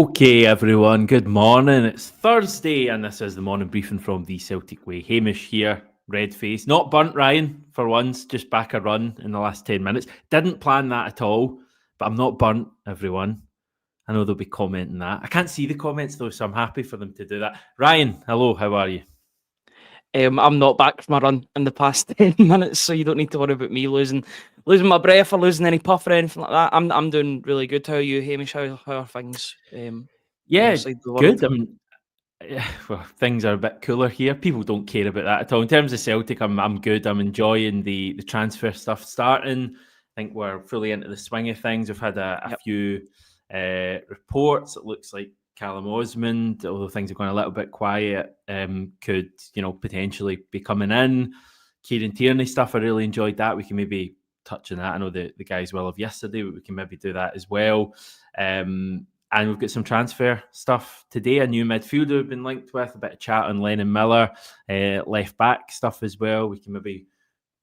Okay, everyone, good morning. It's Thursday, and this is the morning briefing from the Celtic Way. Hamish here, red face. Not burnt, Ryan, for once, just back a run in the last 10 minutes. Didn't plan that at all, but I'm not burnt, everyone. I know they'll be commenting that. I can't see the comments, though, so I'm happy for them to do that. Ryan, hello, how are you? I'm not back from my run in the past 10 minutes, so you don't need to worry about me losing my breath or losing any puff or anything like that. I'm doing really good. How are you, Hamish? How are things? Yeah, Side of the world? good. I mean, well, things are a bit cooler here. People don't care about that at all. In terms of Celtic, I'm good. I'm enjoying the transfer stuff starting. I think we're fully into the swing of things. We've had a few reports. It looks like Callum Osmond, although things are going a little bit quiet, could potentially be coming in. Kieran Tierney stuff, I really enjoyed that. We can maybe touch on that. I know the guys well of yesterday, but we can maybe do that as well. And we've got some transfer stuff today. A new midfielder we've been linked with, a bit of chat on Lennon Miller, left back stuff as well. We can maybe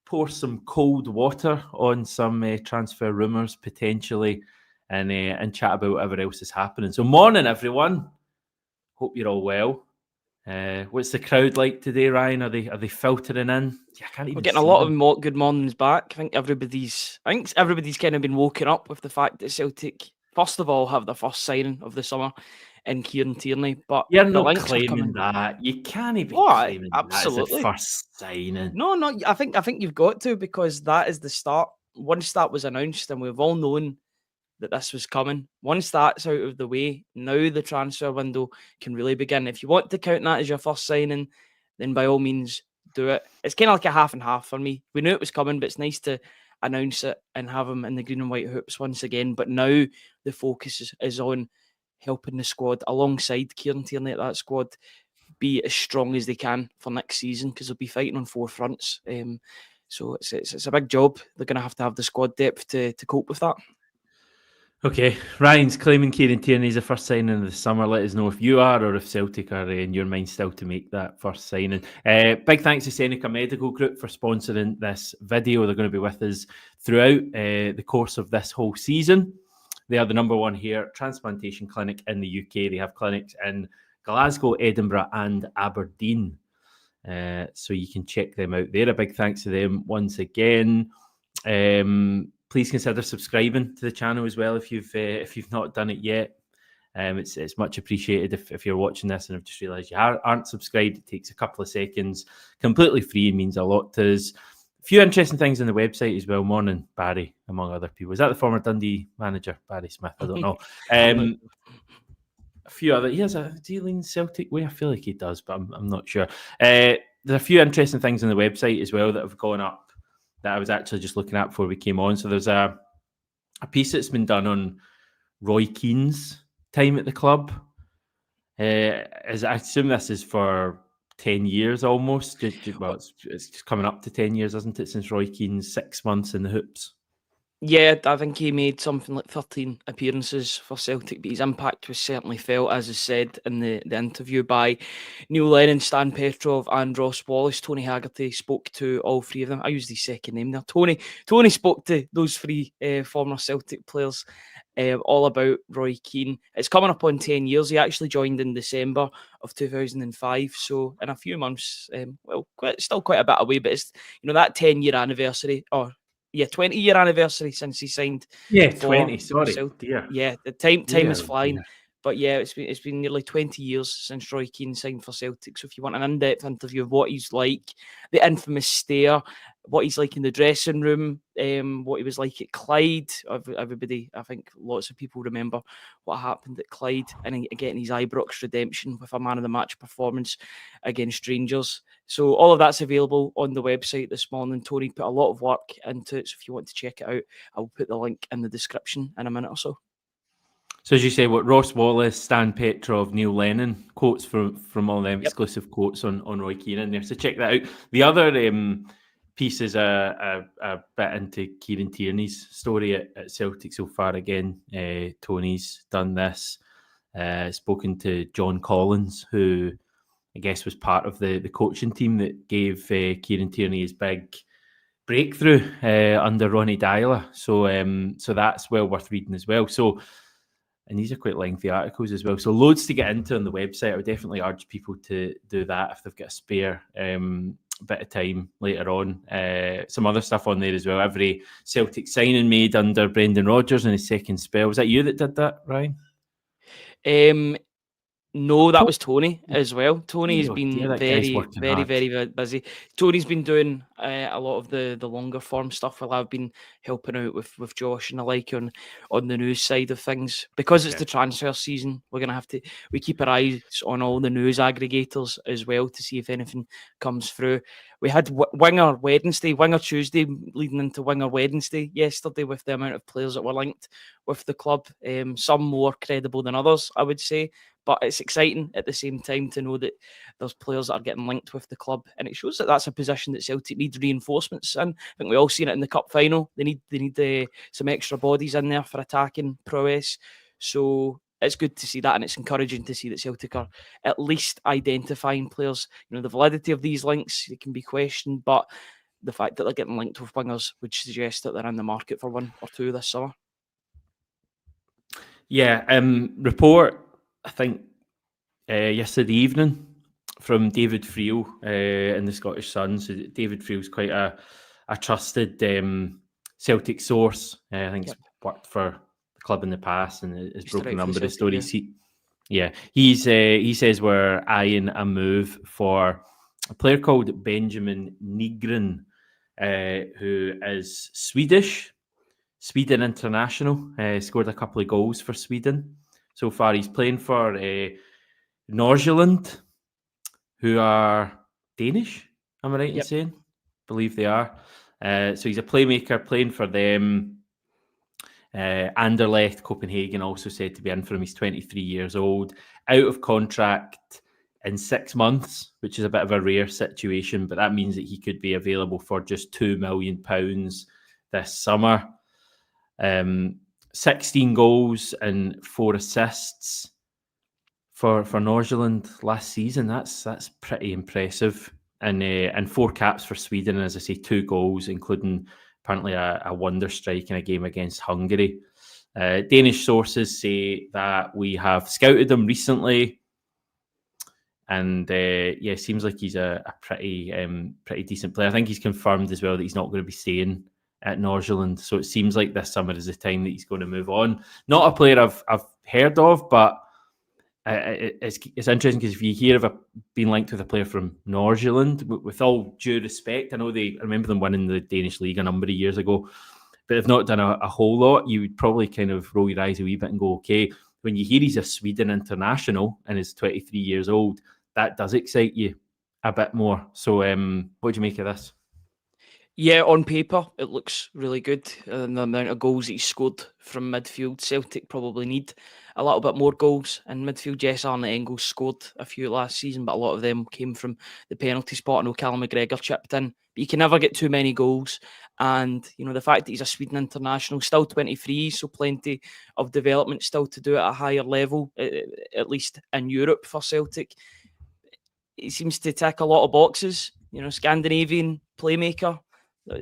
pour some cold water on some transfer rumours potentially, and chat about whatever else is happening. So morning, everyone. Hope you're all well. What's the crowd like today, Ryan? Are they filtering in? Yeah, I can't even. We're getting a lot of good mornings back. I think everybody's kind of been woken up with the fact that Celtic, first of all, have the first signing of the summer in Kieran Tierney. But you're the not links claiming that. You can't be claiming that as the first signing. No. I think you've got to, because that is the start. Once that was announced, and we've all known that this was coming. Once that's out of the way, now the transfer window can really begin. If you want to count that as your first signing, then by all means do it. It's kind of like a half and half for me. We knew it was coming, but it's nice to announce it and have him in the green and white hoops once again. But now the focus is on helping the squad alongside Kieran Tierney, that squad, be as strong as they can for next season, because they'll be fighting on four fronts. So it's a big job. They're going to have the squad depth to cope with that. Okay, Ryan's claiming Kieran Tierney is the first signing of the summer. Let us know if you are, or if Celtic are in your mind still to make that first signing. Big thanks to Seneca Medical Group for sponsoring this video. They're going to be with us throughout the course of this whole season. They are the number one hair transplantation clinic in the UK. They have clinics in Glasgow, Edinburgh and Aberdeen. So you can check them out there. A big thanks to them once again. Please consider subscribing to the channel as well if you've not done it yet. It's much appreciated if you're watching this and have just realised you aren't subscribed. It takes a couple of seconds, completely free, and means a lot to us. A few interesting things on the website as well. Morning, Barry, among other people. Is that the former Dundee manager, Barry Smith? I don't know. A few other. He has a dealing Celtic Way. I feel like he does, but I'm not sure. There's a few interesting things on the website as well that have gone up that I was actually just looking at before we came on. So there's a piece that's been done on Roy Keane's time at the club. I assume this is for 10 years almost. Well, it's just coming up to 10 years, isn't it, since Roy Keane's 6 months in the hoops? Yeah, I think he made something like 13 appearances for Celtic, but his impact was certainly felt, as is said in the interview by Neil Lennon, Stan Petrov and Ross Wallace. Tony Haggerty spoke to all three of them. I used his second name there. Tony spoke to those three former Celtic players all about Roy Keane. It's coming up on 10 years. He actually joined in December of 2005. So in a few months, still quite a bit away, but it's, that 10-year anniversary, 20-year anniversary since he signed. Yeah, 20. Sorry, dear. Yeah, the time is flying. Dear. But yeah, it's been nearly 20 years since Roy Keane signed for Celtic. So if you want an in-depth interview of what he's like, the infamous stare, what he's like in the dressing room, what he was like at Clyde. Everybody, I think lots of people remember what happened at Clyde, and getting his Ibrox redemption with a man of the match performance against Rangers. So all of that's available on the website this morning. Tony put a lot of work into it. So if you want to check it out, I'll put the link in the description in a minute or so. So as you say, what Ross Wallace, Stan Petrov, Neil Lennon, quotes from all them, exclusive quotes on Roy Keane in there. So check that out. The other piece is a bit into Kieran Tierney's story at Celtic so far. Again, Tony's done this, spoken to John Collins, who I guess was part of the coaching team that gave Kieran Tierney his big breakthrough under Ronnie Dyler. So that's well worth reading as well. So And these are quite lengthy articles as well. So loads to get into on the website. I would definitely urge people to do that if they've got a spare bit of time later on. Some other stuff on there as well. Every Celtic signing made under Brendan Rodgers in his second spell. Was that you that did that, Ryan? No, that was Tony as well. Tony's Oh, been dear, that guy's very, working very, hard. very busy. Tony's been doing a lot of the longer form stuff while I've been helping out with Josh and the like on the news side of things. Because it's the transfer season, we're gonna have to keep our eyes on all the news aggregators as well to see if anything comes through. We had Winger Tuesday leading into Winger Wednesday yesterday with the amount of players that were linked with the club. Some more credible than others, I would say. But it's exciting at the same time to know that there's players that are getting linked with the club, and it shows that that's a position that Celtic need reinforcements in. I think we all seen it in the cup final. They need some extra bodies in there for attacking prowess. So it's good to see that, and it's encouraging to see that Celtic are at least identifying players. You know, the validity of these links, it can be questioned, but the fact that they're getting linked with wingers would suggest that they're in the market for one or two this summer. Yeah, report, I think, yesterday evening from David Friel in the Scottish Sun. So David Friel's quite a trusted Celtic source. I think he's worked for the club in the past and has broken a number of stories. He says we're eyeing a move for a player called Benjamin Nygren, who is Sweden international, scored a couple of goals for Sweden. So far, he's playing for Nordsjælland, who are Danish, am I right in saying? Believe they are. So he's a playmaker playing for them. Anderlecht, Copenhagen also said to be in for him. He's 23 years old, out of contract in 6 months, which is a bit of a rare situation, but that means that he could be available for just £2 million this summer. 16 goals and 4 assists for Nordsjælland last season. That's pretty impressive. And 4 caps for Sweden, and as I say, 2 goals, including apparently a wonder strike in a game against Hungary. Danish sources say that we have scouted him recently, and seems like he's a pretty decent player. I think he's confirmed as well that he's not going to be staying at Nordsjælland, so it seems like this summer is the time that he's going to move on. Not a player I've heard of, but it's interesting because if you hear of being linked with a player from Nordsjælland, with all due respect, I remember them winning the Danish league a number of years ago, but they've not done a whole lot. You would probably kind of roll your eyes a wee bit and go, okay, when you hear he's a Sweden international and is 23 years old, that does excite you a bit more. So what do you make of this? Yeah, on paper, it looks really good. And the amount of goals that he scored from midfield, Celtic probably need a little bit more goals in midfield. Yes, Arne Engels scored a few last season, but a lot of them came from the penalty spot. I know Callum McGregor chipped in, but you can never get too many goals. And, you know, the fact that he's a Sweden international, still 23, so plenty of development still to do at a higher level, at least in Europe for Celtic. He seems to tick a lot of boxes, you know, Scandinavian playmaker.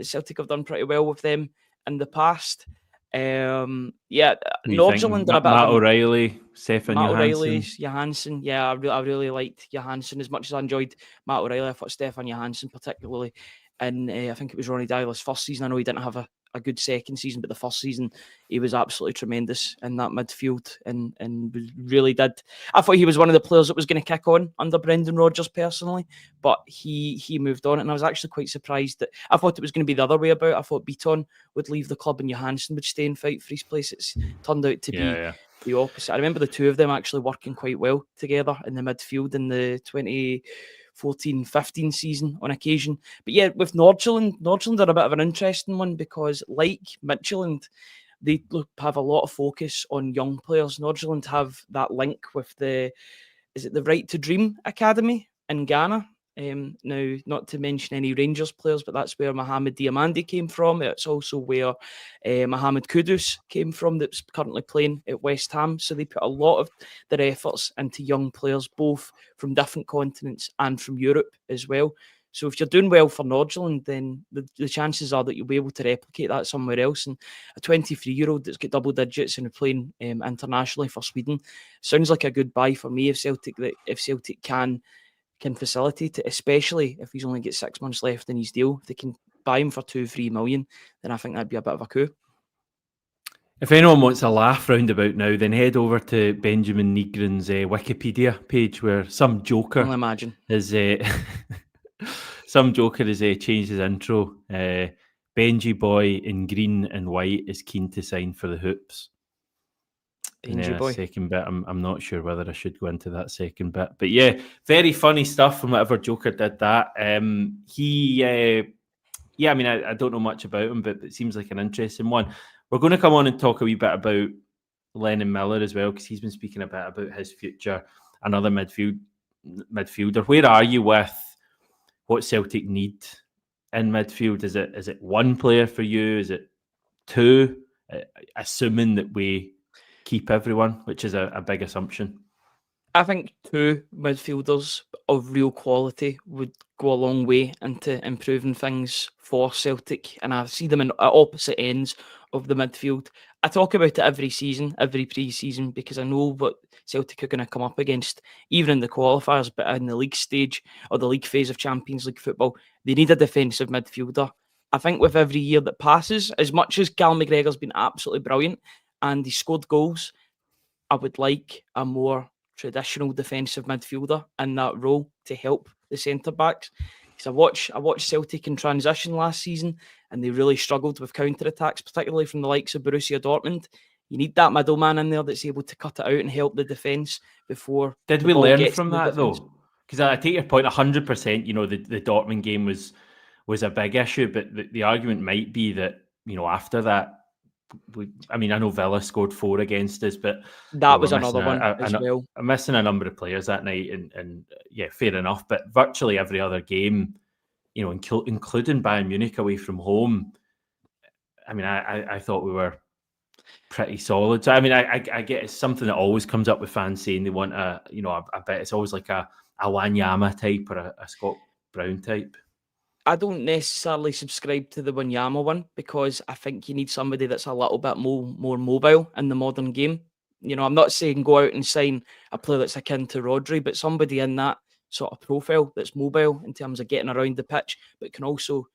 Celtic have done pretty well with them in the past. Nordsjælland are a bit Matt O'Reilly, Stefan Matt Johansson. O'Reilly, Johansson. Yeah, I really liked Johansson as much as I enjoyed Matt O'Reilly. I thought Stefan Johansson particularly, and I think it was Ronny Deila's first season. I know he didn't have a good second season, but the first season he was absolutely tremendous in that midfield and really did. I thought he was one of the players that was going to kick on under Brendan Rodgers personally, but he moved on, and I was actually quite surprised that I thought it was going to be the other way about. I thought Beaton would leave the club and Johansson would stay and fight for his place. It's turned out to be the opposite. I remember the two of them actually working quite well together in the midfield in the 2014-15 season on occasion. But yeah, with Nordsjælland are a bit of an interesting one because like Midtjylland, they have a lot of focus on young players. Nordsjælland have that link with the Right to Dream Academy in Ghana. Now, not to mention any Rangers players, but that's where Mohamed Diamandi came from. It's also where Mohamed Kudus came from, that's currently playing at West Ham. So they put a lot of their efforts into young players, both from different continents and from Europe as well. So if you're doing well for Nordjylland, then the chances are that you'll be able to replicate that somewhere else. And a 23-year-old that's got double digits and playing internationally for Sweden sounds like a good buy for me if Celtic can facilitate it, especially if he's only got 6 months left in his deal. If they can buy him for 2-3 million, then I think that'd be a bit of a coup. If anyone wants a laugh roundabout now, then head over to Benjamin Nygren's Wikipedia page, where some joker has changed his intro. Benji boy in green and white is keen to sign for the Hoops. Benji boy. Second bit, I'm not sure whether I should go into that second bit, but yeah, very funny stuff from whatever joker did that. I mean, I don't know much about him, but it seems like an interesting one. We're going to come on and talk a wee bit about Lennon Miller as well, because he's been speaking a bit about his future, another midfielder. Where are you with what Celtic need in midfield? Is it one player for you? Is it two? Assuming that we keep everyone, which is a big assumption. I think two midfielders of real quality would go a long way into improving things for Celtic, and I see them at opposite ends of the midfield. I talk about it every season, every pre-season, because I know what Celtic are going to come up against, even in the qualifiers, but in the league stage or the league phase of Champions League football, they need a defensive midfielder. I think with every year that passes, as much as Cal McGregor's been absolutely brilliant and he scored goals, I would like a more traditional defensive midfielder in that role to help the centre backs. Because I watched Celtic in transition last season, and they really struggled with counter attacks, particularly from the likes of Borussia Dortmund. You need that middleman in there that's able to cut it out and help the defence before. Did we learn from that though? Because I take your point 100%. You know, the Dortmund game was a big issue, but the argument might be that, you know, after that, I know Villa scored 4 against us, but that was another one as well. I'm missing a number of players that night, and yeah, fair enough. But virtually every other game, you know, including Bayern Munich away from home, I mean, I thought we were pretty solid. So I mean, I get it's something that always comes up with fans saying they want a bit. It's always like a Wanyama type or a Scott Brown type. I don't necessarily subscribe to the Wanyama one, because I think you need somebody that's a little bit more mobile in the modern game. You know, I'm not saying go out and sign a player that's akin to Rodri, but somebody in that sort of profile that's mobile in terms of getting around the pitch, but can also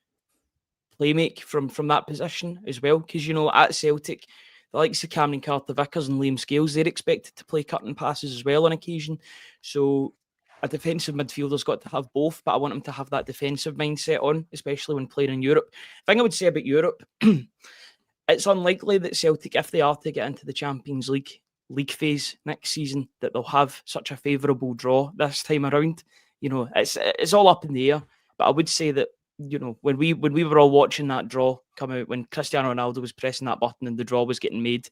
play make from that position as well. Because, you know, at Celtic, the likes of Cameron Carter-Vickers and Liam Scales, they're expected to play cutting passes as well on occasion. So a defensive midfielder's got to have both, but I want him to have that defensive mindset on, especially when playing in Europe. The thing I would say about Europe, it's unlikely that Celtic, if they are to get into the Champions League phase next season, that they'll have such a favourable draw this time around. You know, it's all up in the air. But I would say that, you know, when we were all watching that draw come out, when Cristiano Ronaldo was pressing that button and the draw was getting made,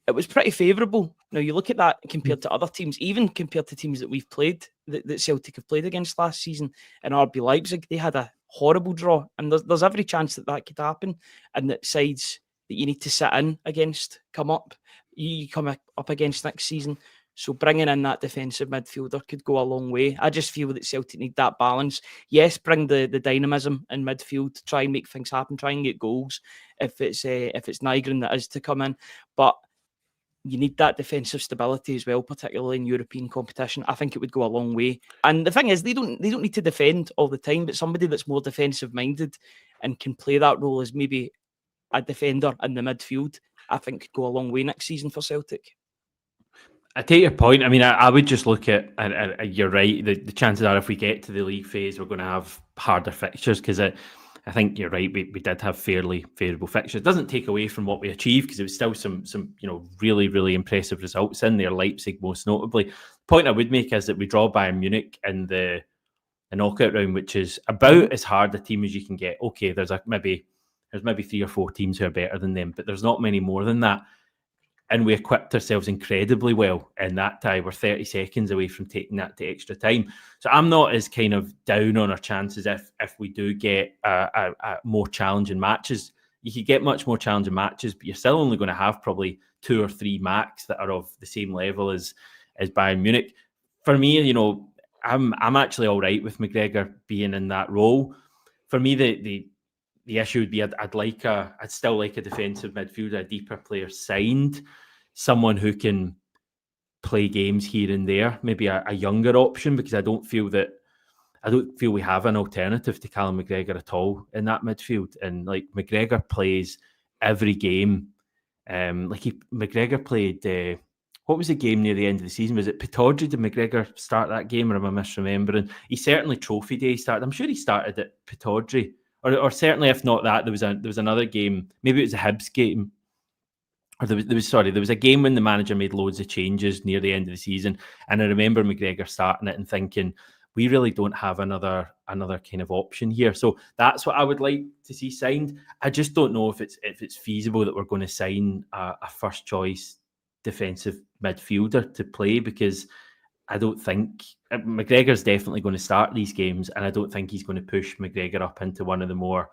it was pretty favourable. Now, you look at that compared to other teams, even compared to teams that we've played, that Celtic have played against last season, and RB Leipzig, they had a horrible draw. And there's every chance that could happen, and that sides that you need to sit in against come up against next season. So bringing in that defensive midfielder could go a long way. I just feel that Celtic need that balance. Yes, bring the dynamism in midfield, try and make things happen, try and get goals if it's Nygren that is to come in. But you need that defensive stability as well, particularly in European competition. I think it would go a long way. And the thing is, they don't need to defend all the time, but somebody that's more defensive minded and can play that role as maybe a defender in the midfield, I think could go a long way next season for Celtic. I take your point. I mean, I would just look at, and you're right, the chances are if we get to the league phase, we're going to have harder fixtures, because I think you're right. We did have fairly favourable fixtures. It doesn't take away from what we achieved, because it was still some really, really impressive results in there, Leipzig most notably. The point I would make is that we draw Bayern Munich in the knockout round, which is about as hard a team as you can get. Okay, there's maybe 3 or 4 teams who are better than them, but there's not many more than that. And we equipped ourselves incredibly well in that tie. We're 30 seconds away from taking that to extra time. So I'm not as kind of down on our chances if we do get a more challenging matches. You could get much more challenging matches, but you're still only going to have probably 2 or 3 max that are of the same level as Bayern Munich. For me, you know, I'm actually all right with McGregor being in that role. For me, the issue would be I'd still like a defensive midfielder, a deeper player signed, someone who can play games here and there, maybe a younger option, because I don't feel we have an alternative to Callum McGregor at all in that midfield. And like McGregor plays every game. McGregor played. What was the game near the end of the season? Was it Pittodrie? Did McGregor start that game, or am I misremembering? He certainly Trophy Day started. I'm sure he started at Pittodrie, or certainly if not that, there was another game. Maybe it was a Hibs game, or there was a game when the manager made loads of changes near the end of the season, and I remember McGregor starting it and thinking, we really don't have another kind of option here. So that's what I would like to see signed. I just don't know if it's feasible that we're going to sign a first choice defensive midfielder to play, because I don't think McGregor's definitely going to start these games, and I don't think he's going to push McGregor up into one of the more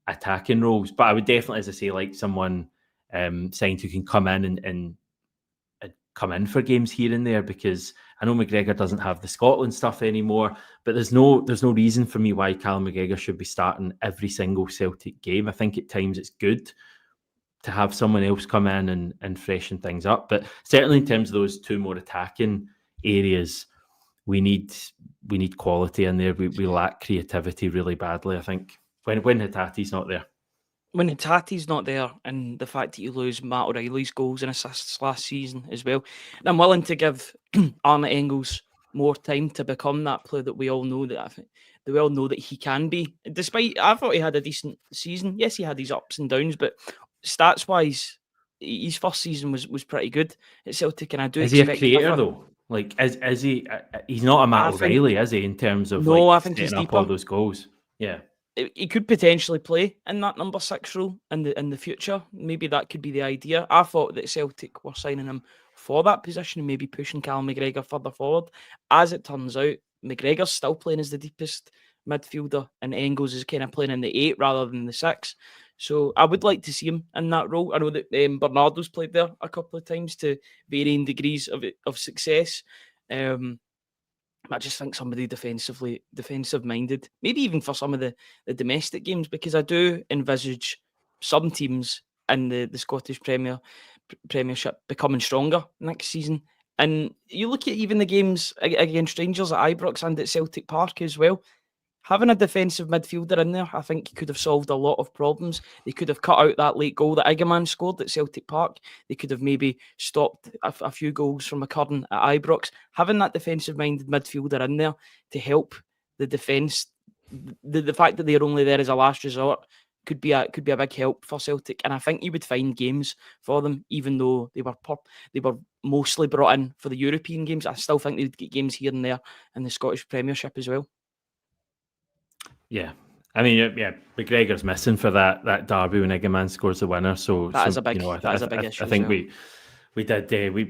attacking roles. But I would definitely, as I say, like someone signed who can come in and come in for games here and there, because I know McGregor doesn't have the Scotland stuff anymore, but there's no reason for me why Callum McGregor should be starting every single Celtic game. I think at times it's good to have someone else come in and freshen things up, but certainly in terms of those two more attacking areas, we need quality in there. We lack creativity really badly, I think, when Hatate's not there. When Hatate's not there, and the fact that you lose Matt O'Reilly's goals and assists last season as well, and I'm willing to give Arne Engels more time to become that player that we all know that he can be. Despite, I thought he had a decent season. Yes, he had his ups and downs, but stats wise, his first season was pretty good at Celtic, and I do. Is he a creator though? Like, is he? He's not a Matt O'Reilly, is he? In terms of I think he's setting up all those goals. Yeah. He could potentially play in that number 6 role in the future. Maybe that could be the idea. I thought that Celtic were signing him for that position and maybe pushing Callum McGregor further forward. As it turns out, McGregor's still playing as the deepest midfielder, and Engels is kind of playing in the 8 rather than the 6. So I would like to see him in that role. I know that Bernardo's played there a couple of times to varying degrees of success. I just think somebody defensive minded, maybe even for some of the domestic games, because I do envisage some teams in the Scottish Premiership becoming stronger next season. And you look at even the games against Rangers at Ibrox and at Celtic Park as well. Having a defensive midfielder in there, I think could have solved a lot of problems. They could have cut out that late goal that Igaman scored at Celtic Park. They could have maybe stopped a few goals from occurring at Ibrox. Having that defensive-minded midfielder in there to help the defence, the fact that they're only there as a last resort could be a big help for Celtic. And I think you would find games for them, even though they were mostly brought in for the European games. I still think they'd get games here and there in the Scottish Premiership as well. Yeah. I mean, yeah, McGregor's missing for that derby when Igaman scores the winner. So that is a big issue. I think we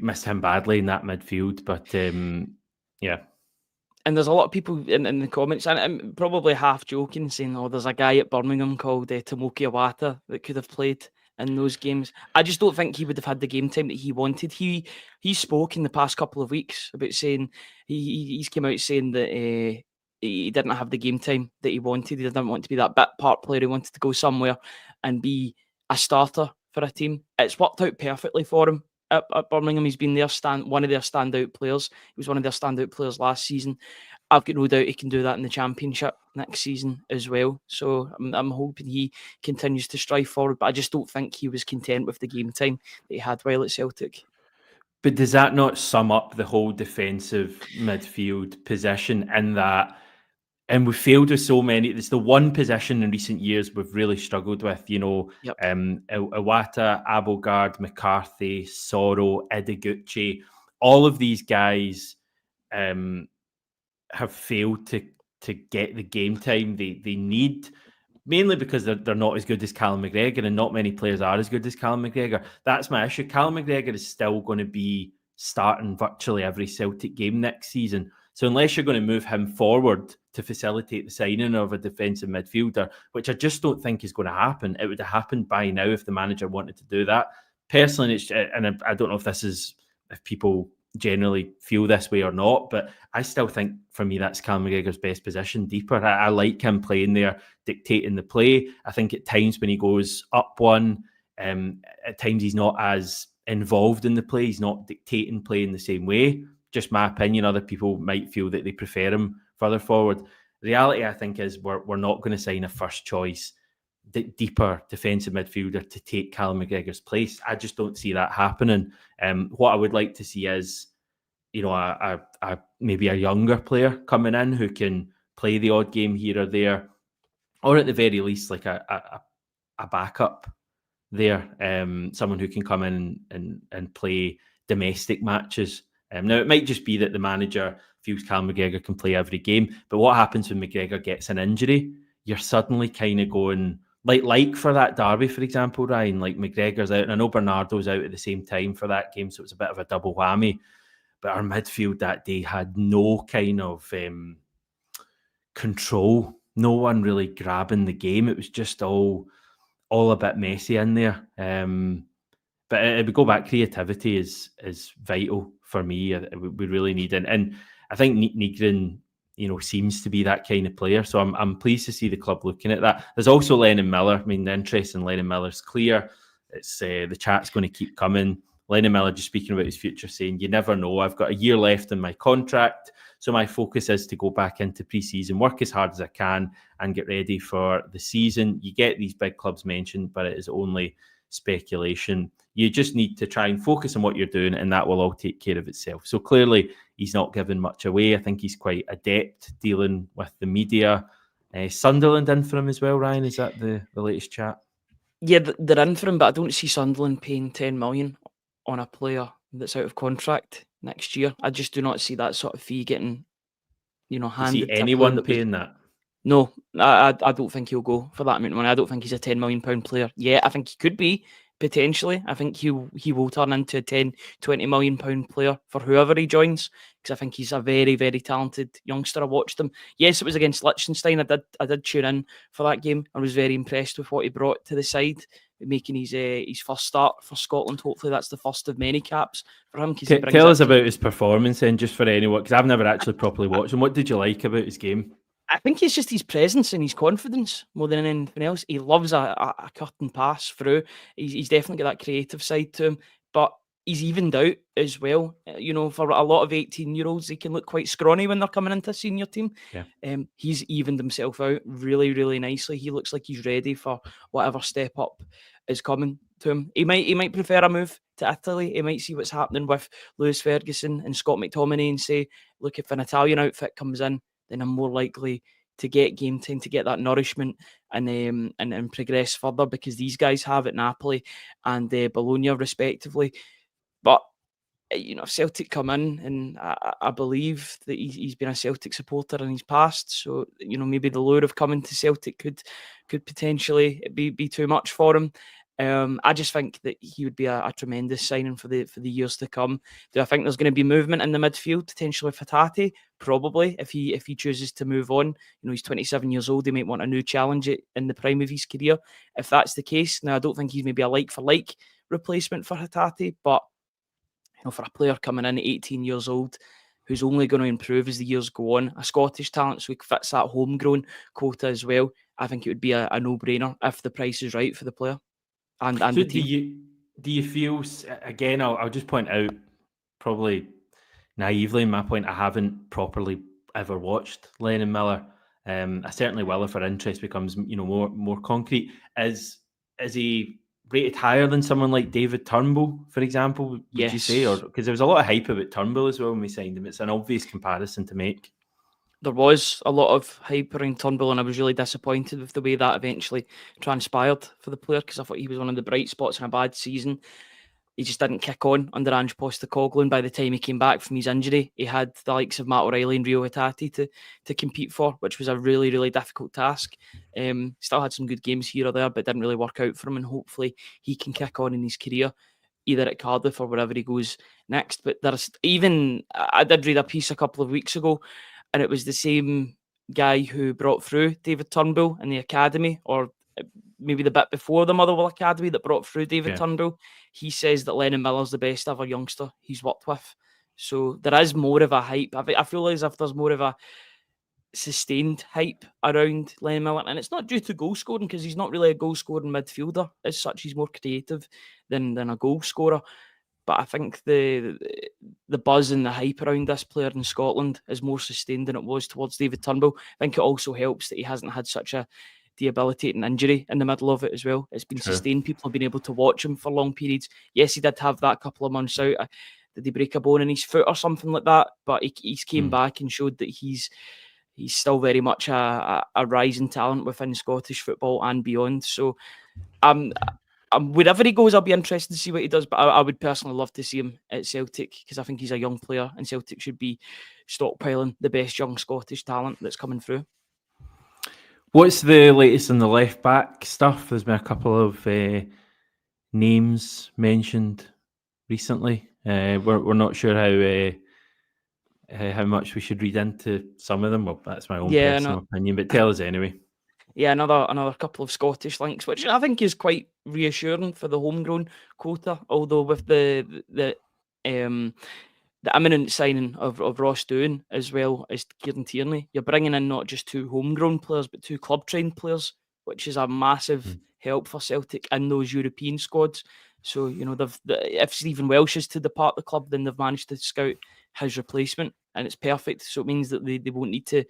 missed him badly in that midfield, but yeah. And there's a lot of people in the comments, and I'm probably half joking, saying, "Oh, there's a guy at Birmingham called Tomoki Iwata that could have played in those games." I just don't think he would have had the game time that he wanted. He spoke in the past couple of weeks about saying he's came out saying that. He didn't have the game time that he wanted. He didn't want to be that bit part player. He wanted to go somewhere and be a starter for a team. It's worked out perfectly for him at Birmingham. He's been one of their standout players. He was one of their standout players last season. I've got no doubt he can do that in the Championship next season as well. So I'm hoping he continues to strive forward, but I just don't think he was content with the game time that he had while at Celtic. But does that not sum up the whole defensive midfield position in that? And we failed with so many. It's the one position in recent years we've really struggled with. Yep. Iwata, Abelgard, McCarthy, Soro, Ideguchi. All of these guys have failed to get the game time they need, mainly because they're not as good as Callum McGregor, and not many players are as good as Callum McGregor. That's my issue. Callum McGregor is still going to be starting virtually every Celtic game next season. So unless you're going to move him forward to facilitate the signing of a defensive midfielder, which I just don't think is going to happen, it would have happened by now if the manager wanted to do that. Personally, and I don't know if people generally feel this way or not, but I still think for me that's Callum McGregor's best position, deeper. I like him playing there, dictating the play. I think at times when he goes up one, at times he's not as involved in the play. He's not dictating play in the same way. Just my opinion. Other people might feel that they prefer him further forward. The reality, I think, is we're not going to sign a first choice deeper defensive midfielder to take Callum McGregor's place. I just don't see that happening. What I would like to see is, you know, a maybe a younger player coming in who can play the odd game here or there, or at the very least, like a backup there. Someone who can come in and play domestic matches. Now, it might just be that the manager feels Callum McGregor can play every game, but what happens when McGregor gets an injury? You're suddenly kind of going, like for that derby, for example, Ryan, like McGregor's out, and I know Bernardo's out at the same time for that game, so it's a bit of a double whammy. But our midfield that day had no kind of control, no one really grabbing the game. It was just all a bit messy in there. But it would go back, creativity is vital for me. We really need it. And I think Nygren, you know, seems to be that kind of player. So I'm pleased to see the club looking at that. There's also Lennon Miller. I mean, the interest in Lennon Miller's clear. It's the chat's going to keep coming. Lennon Miller just speaking about his future, saying, "You never know. I've got a year left in my contract, so my focus is to go back into pre-season, work as hard as I can, and get ready for the season." You get these big clubs mentioned, but it is only speculation. You just need to try and focus on what you're doing, and that will all take care of itself. So clearly, he's not giving much away. I think he's quite adept dealing with the media. Sunderland in for him as well, Ryan. Is that the latest chat? Yeah, they're in for him, but I don't see Sunderland paying 10 million on a player that's out of contract next year. I just do not see that sort of fee getting, you know, handed. You see anyone paying that? No, I don't think he'll go for that amount of money. I don't think he's a £10 million player. Yeah, I think he could be, potentially. I think he will turn into a £10-20 million player for whoever he joins, because I think he's a very, very talented youngster. I watched him. Yes, it was against Liechtenstein. I did tune in for that game. I was very impressed with what he brought to the side, making his first start for Scotland. Hopefully that's the first of many caps for him. Tell us about his performance then, just for anyone, because I've never actually properly watched him. What did you like about his game? I think it's just his presence and his confidence more than anything else. He loves a cut and pass through. He's definitely got that creative side to him, but he's evened out as well. You know, for a lot of 18-year-olds, they can look quite scrawny when they're coming into a senior team. Yeah. He's evened himself out really, really nicely. He looks like he's ready for whatever step up is coming to him. He might prefer a move to Italy. He might see what's happening with Lewis Ferguson and Scott McTominay and say, look, if an Italian outfit comes in, then I'm more likely to get game time, to get that nourishment and progress further, because these guys have at Napoli and Bologna respectively. But you know, Celtic come in, and I believe that he's been a Celtic supporter in his past, so you know, maybe the lure of coming to Celtic could potentially be too much for him. I just think that he would be a tremendous signing for the years to come. Do I think there's going to be movement in the midfield, potentially with Hatate? Probably, if he chooses to move on. You know, he's 27 years old. He might want a new challenge in the prime of his career. If that's the case, now I don't think he's maybe a like for like replacement for Hatate, but you know, for a player coming in at 18 years old, who's only going to improve as the years go on, a Scottish talent, so he fits that homegrown quota as well. I think it would be a no-brainer if the price is right for the player. And so the team. Do you feel, again, I'll just point out, probably naively in my point, I haven't properly ever watched Lennon Miller. I certainly will if our interest becomes, you know, more concrete. Is he rated higher than someone like David Turnbull, for example, would you say? Or because there was a lot of hype about Turnbull as well when we signed him. It's an obvious comparison to make. There was a lot of hype around Turnbull, and I was really disappointed with the way that eventually transpired for the player, because I thought he was one of the bright spots in a bad season. He just didn't kick on under Ange Postecoglou, and by the time he came back from his injury, he had the likes of Matt O'Reilly and Rio Hatate to compete for, which was a really, really difficult task. Still had some good games here or there, but didn't really work out for him, and hopefully he can kick on in his career, either at Cardiff or wherever he goes next. But I did read a piece a couple of weeks ago, and it was the same guy who brought through David Turnbull in the academy, or maybe the bit before the Motherwell Academy, that brought through David Turnbull. He says that Lennon Miller's the best ever youngster he's worked with. So there is more of a hype. I feel as if there's more of a sustained hype around Lennon Miller, and it's not due to goal scoring, because he's not really a goal scoring midfielder as such. He's more creative than a goal scorer. But I think the buzz and the hype around this player in Scotland is more sustained than it was towards David Turnbull. I think it also helps that he hasn't had such a debilitating injury in the middle of it as well. It's been sustained. People have been able to watch him for long periods. Yes, he did have that couple of months out. Did he break a bone in his foot or something like that? But he's came back and showed that he's still very much a rising talent within Scottish football and beyond. So wherever he goes, I'll be interested to see what he does. But I would personally love to see him at Celtic, because I think he's a young player, and Celtic should be stockpiling the best young Scottish talent that's coming through. What's the latest on the left back stuff? There's been a couple of names mentioned recently. We're not sure how much we should read into some of them. Well, that's my own personal opinion, but tell us anyway. Yeah, another couple of Scottish links, which I think is quite reassuring for the homegrown quota. Although with the imminent signing of Ross Doohan as well as Kieran Tierney, you're bringing in not just two homegrown players, but two club-trained players, which is a massive help for Celtic in those European squads. So, if Stephen Welsh is to depart the club, then they've managed to scout his replacement, and it's perfect. So it means that they won't need to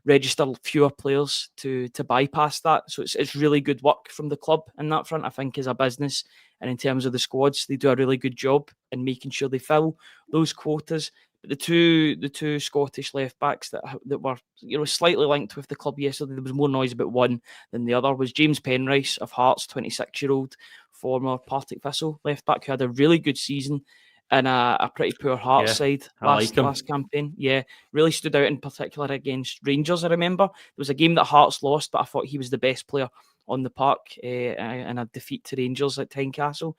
register fewer players to bypass that. So it's really good work from the club in that front, I think, as a business. And in terms of the squads, they do a really good job in making sure they fill those quotas. But the two Scottish left backs that were slightly linked with the club yesterday, there was more noise about one than the other, was James Penrice of Hearts, 26-year-old former Partick Thistle left back, who had a really good season in a pretty poor Hearts side last campaign. Yeah, really stood out in particular against Rangers, I remember. There was a game that Hearts lost, but I thought he was the best player on the park in a defeat to Rangers at Tynecastle.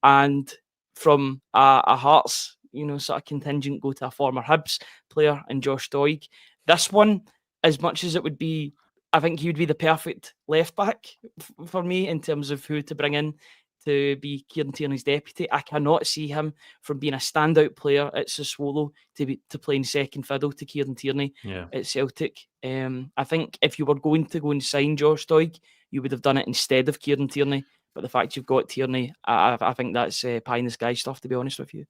And from a Hearts, sort of contingent, go to a former Hibs player in Josh Doig. This one, as much as it would be, I think he would be the perfect left back for me in terms of who to bring in to be Kieran Tierney's deputy. I cannot see him from being a standout player at Sassuolo to playing second fiddle to Kieran Tierney at Celtic. I think if you were going to go and sign Josh Doig, you would have done it instead of Kieran Tierney. But the fact you've got Tierney, I think that's pie in the sky stuff, to be honest with you.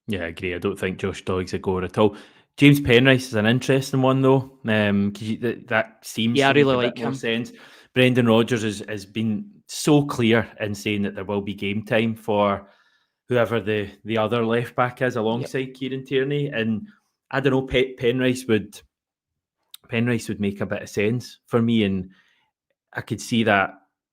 Yeah, I agree. I don't think Josh Doig's a goer at all. James Penrice is an interesting one, though, because that seems to make a bit more sense. Brendan Rodgers has been so clear in saying that there will be game time for whoever the other left back is alongside Kieran Tierney. And I don't know, Penrice would make a bit of sense for me. And I could see that,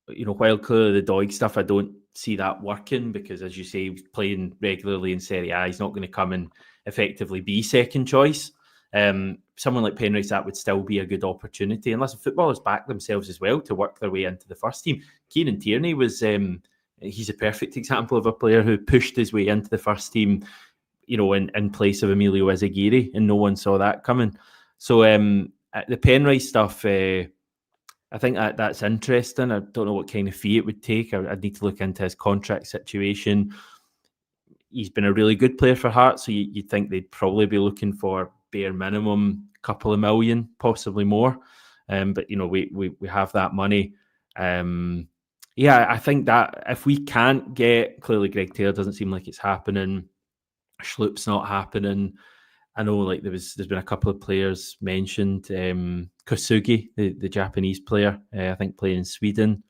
while clearly the Doig stuff, I don't see that working, because, as you say, he's playing regularly in Serie A. He's not going to come and effectively be second choice. Someone like Penrice, that would still be a good opportunity, unless footballers back themselves as well to work their way into the first team. Kieran Tierney was, he's a perfect example of a player who pushed his way into the first team, in place of Emilio Ezagiri, and no one saw that coming. So the Penrice stuff, I think that's interesting. I don't know what kind of fee it would take. I'd need to look into his contract situation. He's been a really good player for Hearts, so you'd think they'd probably be looking for bare minimum couple of million, possibly more. But we have that money. I think that if we can't get, clearly Greg Taylor doesn't seem like it's happening. Schlupp's not happening. I know there's been a couple of players mentioned. Kosugi, the Japanese player, I think playing in Sweden.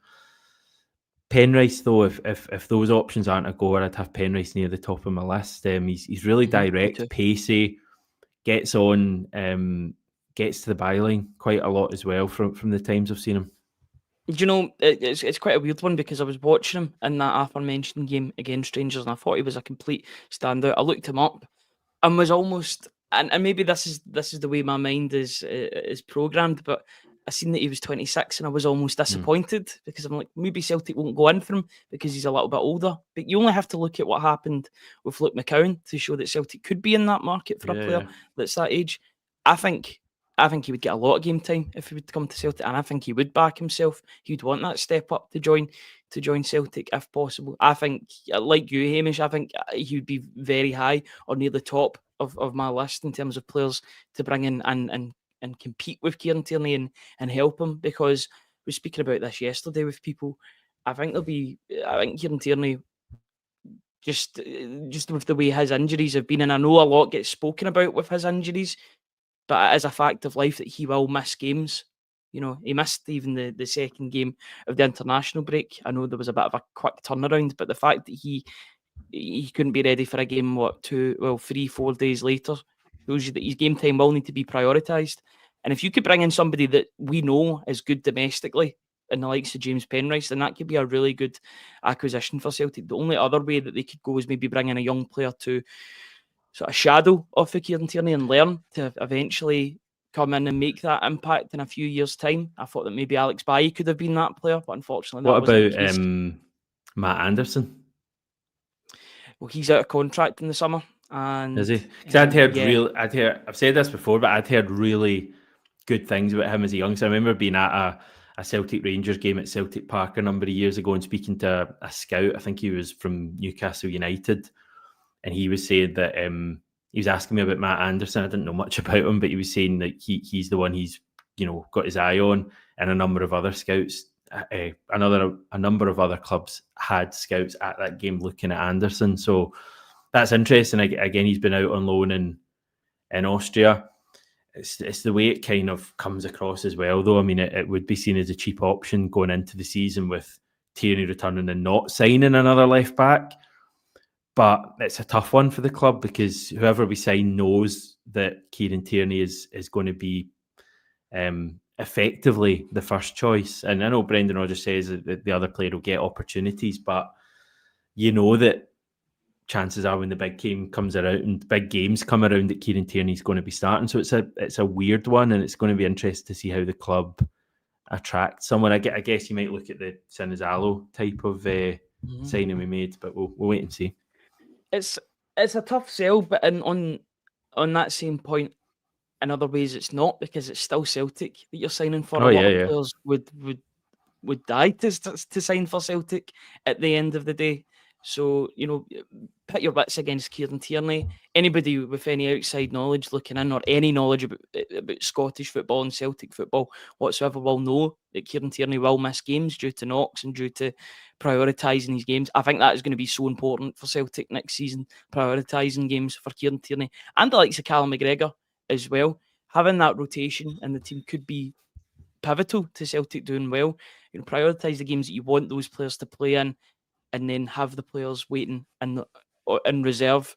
Penrice, though, if those options aren't a goer, I'd have Penrice near the top of my list. He's really direct, pacey, gets on, gets to the byline quite a lot as well from the times I've seen him. It's quite a weird one, because I was watching him in that aforementioned game against Rangers, and I thought he was a complete standout. I looked him up and was almost, and maybe this is the way my mind is programmed, but I seen that he was 26 and I was almost disappointed, because I'm like, maybe Celtic won't go in for him because he's a little bit older. But you only have to look at what happened with Luke McCowan to show that Celtic could be in that market for a player that's that age. I think he would get a lot of game time if he would come to Celtic, and I think he would back himself. He'd want that step up to join Celtic if possible. I think, like you, Hamish, I think he would be very high or near the top of my list in terms of players to bring in and compete with Kieran Tierney and help him, because we were speaking about this yesterday with people. I think Kieran Tierney, just with the way his injuries have been, and I know a lot gets spoken about with his injuries, but it is a fact of life that he will miss games. He missed even the second game of the international break. I know there was a bit of a quick turnaround, but the fact that he couldn't be ready for a game 3-4 days later shows you that his game time will need to be prioritised. And if you could bring in somebody that we know is good domestically, in the likes of James Penrice, then that could be a really good acquisition for Celtic. The only other way that they could go is maybe bring in a young player to sort of shadow off of Kieran Tierney and learn to eventually come in and make that impact in a few years' time. I thought that maybe Alex Bailly could have been that player, but unfortunately that wasn't the case. What about Matt Anderson? Well, he's out of contract in the summer. And is he? Because I've said this before, but I'd heard really good things about him as a youngster. I remember being at a Celtic Rangers game at Celtic Park a number of years ago and speaking to a scout. I think he was from Newcastle United, and he was saying that he was asking me about Matt Anderson. I didn't know much about him, but he was saying that he's the one he's got his eye on, and a number of other scouts. A number of other clubs had scouts at that game looking at Anderson, so that's interesting. Again, he's been out on loan in Austria. It's the way it kind of comes across as well, though. I mean, it would be seen as a cheap option going into the season with Tierney returning and not signing another left back. But it's a tough one for the club, because whoever we sign knows that Kieran Tierney is going to be effectively the first choice. And I know Brendan Rodgers says that the other player will get opportunities, but you know that chances are when the big game comes around and big games come around, that Kieran Tierney's going to be starting. So it's a weird one, and it's going to be interesting to see how the club attracts someone. I guess you might look at the Sinizalo type of signing we made, but we'll wait and see. It's a tough sell, but on that same point, in other ways it's not, because it's still Celtic that you're signing for. A lot of players would die to sign for Celtic at the end of the day. So, pit your wits against Kieran Tierney. Anybody with any outside knowledge looking in, or any knowledge about Scottish football and Celtic football whatsoever, will know that Kieran Tierney will miss games due to knocks and due to prioritising his games. I think that is going to be so important for Celtic next season, prioritising games for Kieran Tierney and the likes of Callum McGregor as well. Having that rotation in the team could be pivotal to Celtic doing well. Prioritise the games that you want those players to play in, and then have the players waiting in reserve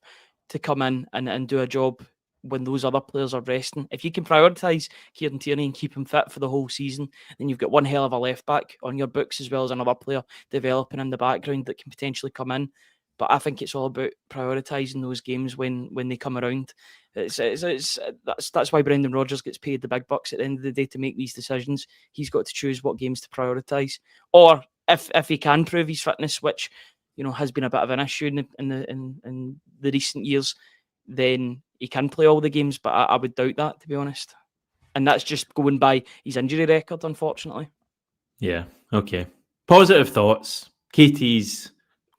to come in and do a job when those other players are resting. If you can prioritise Kieran Tierney and keep him fit for the whole season, then you've got one hell of a left back on your books, as well as another player developing in the background that can potentially come in. But I think it's all about prioritising those games when they come around. That's why Brendan Rodgers gets paid the big bucks at the end of the day to make these decisions. He's got to choose what games to prioritise, or if he can prove his fitness, which has been a bit of an issue in the recent years, then he can play all the games. But I would doubt that, to be honest. And that's just going by his injury record, unfortunately. Yeah. Okay. Positive thoughts. KT's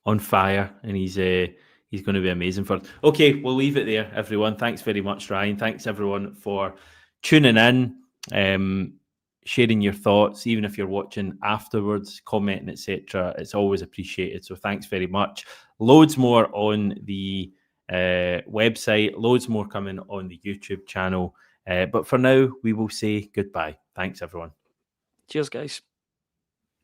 on fire, and he's going to be amazing for it. Okay, we'll leave it there, everyone. Thanks very much, Ryan. Thanks everyone for tuning in, sharing your thoughts, even if you're watching afterwards, commenting, etc. It's always appreciated. So thanks very much. Loads more on the website, loads more coming on the YouTube channel. But for now, we will say goodbye. Thanks, everyone. Cheers, guys.